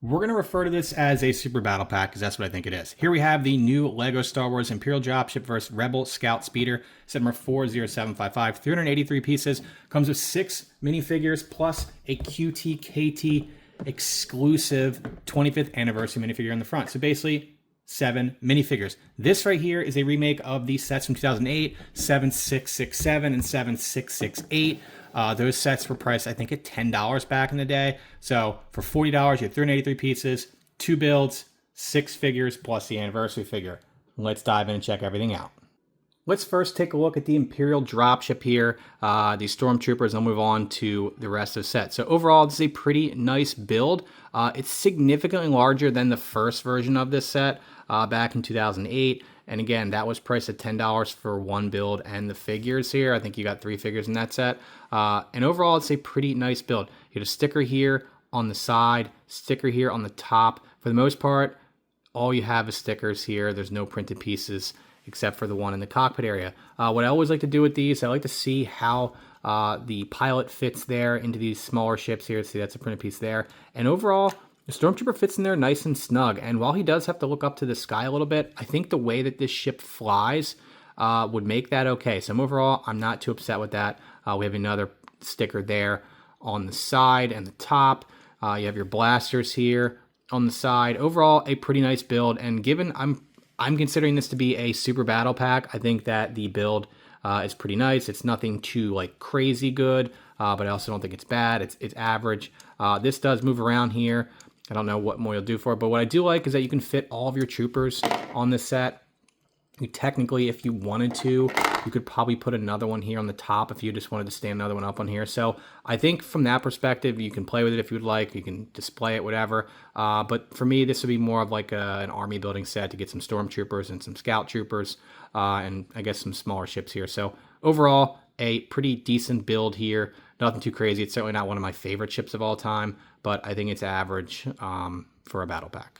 We're going to refer to this as a Super Battle Pack because that's what I think it is. Here we have the new LEGO Star Wars Imperial Dropship vs. Rebel Scout Speeder, set number 40755, 383 pieces. Comes with 6 minifigures plus a QTKT exclusive 25th anniversary minifigure in the front. So basically, 7 minifigures. This right here is a remake of the sets from 2008, 7667 and 7668. Those sets were priced, I think, at $10 back in the day. So for $40, you have 383 pieces, 2 builds, 6 figures, plus the anniversary figure. Let's dive in and check everything out. Let's first take a look at the Imperial Dropship here, the Stormtroopers, and I'll move on to the rest of the set. So overall, this is a pretty nice build. It's significantly larger than the first version of this set back in 2008. And again, that was priced at $10 for 1 build and the figures here. I think you got 3 figures in that set. And overall, it's a pretty nice build. You get a sticker here on the side, sticker here on the top. For the most part, all you have is stickers here. There's no printed pieces except for the one in the cockpit area. What I always like to do with these, I like to see how the pilot fits there into these smaller ships here. See, that's a printed piece there. And overall, the Stormtrooper fits in there nice and snug. And while he does have to look up to the sky a little bit, I think the way that this ship flies would make that okay. So overall, I'm not too upset with that. We have another sticker there on the side and the top. You have your blasters here on the side. Overall, a pretty nice build. And given I'm considering this to be a super battle pack, I think that the build is pretty nice. It's nothing too like crazy good, but I also don't think it's bad. It's average. This does move around here. I don't know what more you'll do for it, but what I do like is that you can fit all of your troopers on this set. You technically, if you wanted to, you could probably put another one here on the top if you just wanted to stand another one up on here. So I think from that perspective, you can play with it if you'd like. You can display it, whatever. But for me, this would be more of like an army building set to get some stormtroopers and some scout troopers and I guess some smaller ships here. So overall, a pretty decent build here. Nothing too crazy. It's certainly not one of my favorite ships of all time, but I think it's average for a battle pack.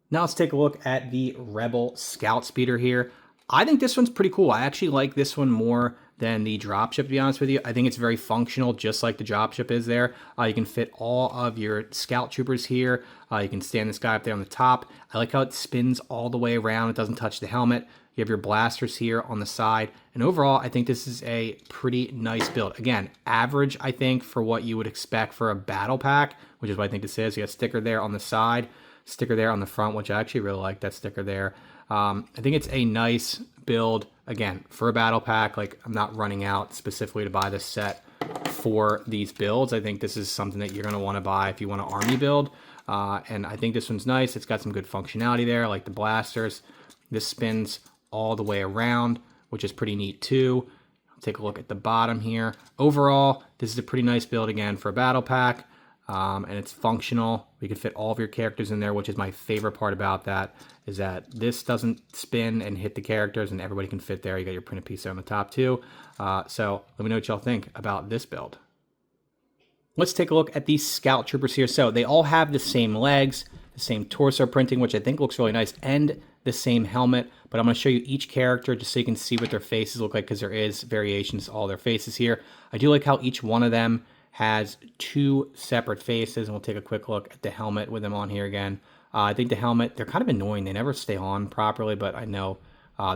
Now let's take a look at the Rebel Scout Speeder here. I think this one's pretty cool. I actually like this one more than the Dropship, to be honest with you. I think it's very functional, just like the Dropship is there. You can fit all of your Scout Troopers here. You can stand this guy up there on the top. I like how it spins all the way around. It doesn't touch the helmet. You have your blasters here on the side. And overall, I think this is a pretty nice build. Again, average, I think, for what you would expect for a battle pack, which is what I think this is. You got a sticker there on the side, sticker there on the front, which I actually really like that sticker there. I think it's a nice build, again, for a battle pack. Like, I'm not running out specifically to buy this set for these builds. I think this is something that you're going to want to buy if you want an army build. And I think this one's nice. It's got some good functionality there, like the blasters. This spins all the way around, which is pretty neat too. Take a look at the bottom here. Overall, this is a pretty nice build, again, for a battle pack. And it's functional. You can fit all of your characters in there, which is my favorite part about that, is that this doesn't spin and hit the characters and everybody can fit there. You got your printed piece there on the top too. So let me know what y'all think about this build. Let's take a look at these Scout Troopers here. So they all have the same legs, the same torso printing, which I think looks really nice, and the same helmet. But I'm going to show you each character just so you can see what their faces look like, because there is variations to all their faces here. I do like how each one of them has 2 separate faces, and we'll take a quick look at the helmet with them on here again. I think the helmet, they're kind of annoying. They never stay on properly, but I know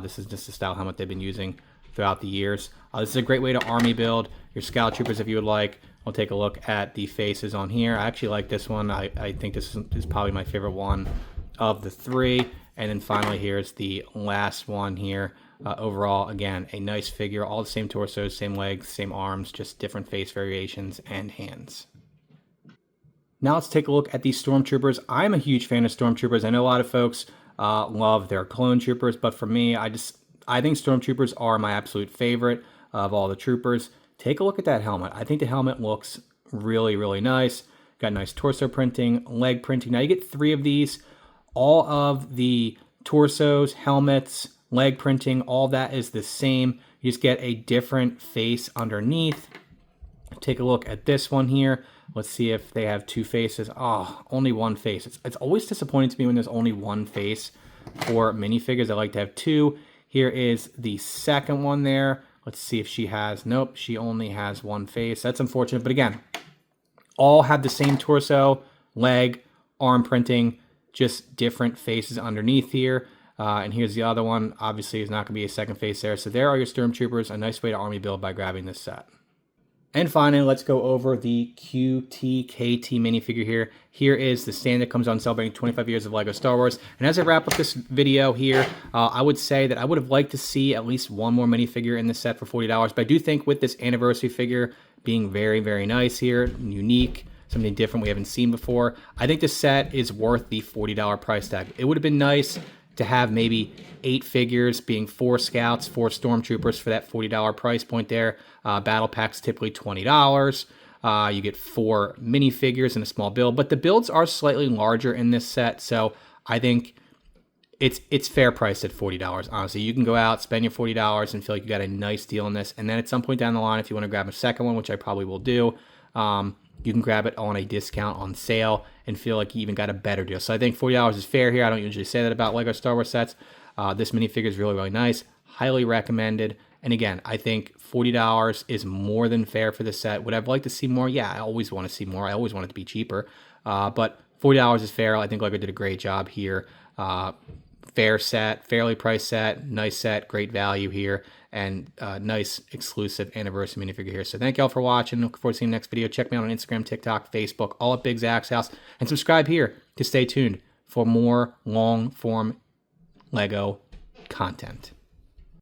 this is just the style helmet they've been using throughout the years. This is a great way to army build your Scout Troopers if you would like. We'll take a look at the faces on here. I actually like this one. I think this is probably my favorite one of the 3. And then finally, here's the last one here. Overall, again, a nice figure. All the same torsos, same legs, same arms, just different face variations and hands. Now let's take a look at these Stormtroopers. I'm a huge fan of Stormtroopers. I know a lot of folks love their clone troopers, but for me, I think Stormtroopers are my absolute favorite of all the troopers. Take a look at that helmet. I think the helmet looks really, really nice. Got nice torso printing, leg printing. Now you get 3 of these. All of the torsos, helmets, leg printing, all that is the same. You just get a different face underneath. Take a look at this one here. Let's see if they have 2 faces. Oh, only 1 face. It's always disappointing to me when there's only 1 face for minifigures. I like to have 2. Here is the second one there. Let's see if she has, nope, she only has 1 face. That's unfortunate, but again, all have the same torso, leg, arm printing, just different faces underneath here. And here's the other one. Obviously, there's not going to be a second face there. So there are your Stormtroopers. A nice way to army build by grabbing this set. And finally, let's go over the QTKT minifigure here. Here is the stand that comes on celebrating 25 years of LEGO Star Wars. And as I wrap up this video here, I would say that I would have liked to see at least one more minifigure in this set for $40. But I do think with this anniversary figure being very, very nice here, unique, something different we haven't seen before, I think this set is worth the $40 price tag. It would have been nice to have maybe 8 figures, being 4 scouts, 4 stormtroopers for that $40 price point there. Battle packs typically $20. You get 4 minifigures in a small build, but the builds are slightly larger in this set, so I think it's fair priced at $40. Honestly, you can go out, spend your $40, and feel like you got a nice deal on this. And then at some point down the line, if you want to grab a second one, which I probably will do, you can grab it on a discount on sale and feel like you even got a better deal. So I think $40 is fair here. I don't usually say that about LEGO Star Wars sets. This minifigure is really, really nice. Highly recommended. And again, I think $40 is more than fair for the set. Would I like to see more? Yeah, I always want to see more. I always want it to be cheaper. But $40 is fair. I think LEGO did a great job here. Fair set, fairly priced set, nice set, great value here, and nice exclusive anniversary minifigure here. So thank y'all for watching. Looking forward to seeing the next video. Check me out on Instagram, TikTok, Facebook, all at Big Zach's house, and subscribe here to stay tuned for more long-form LEGO content.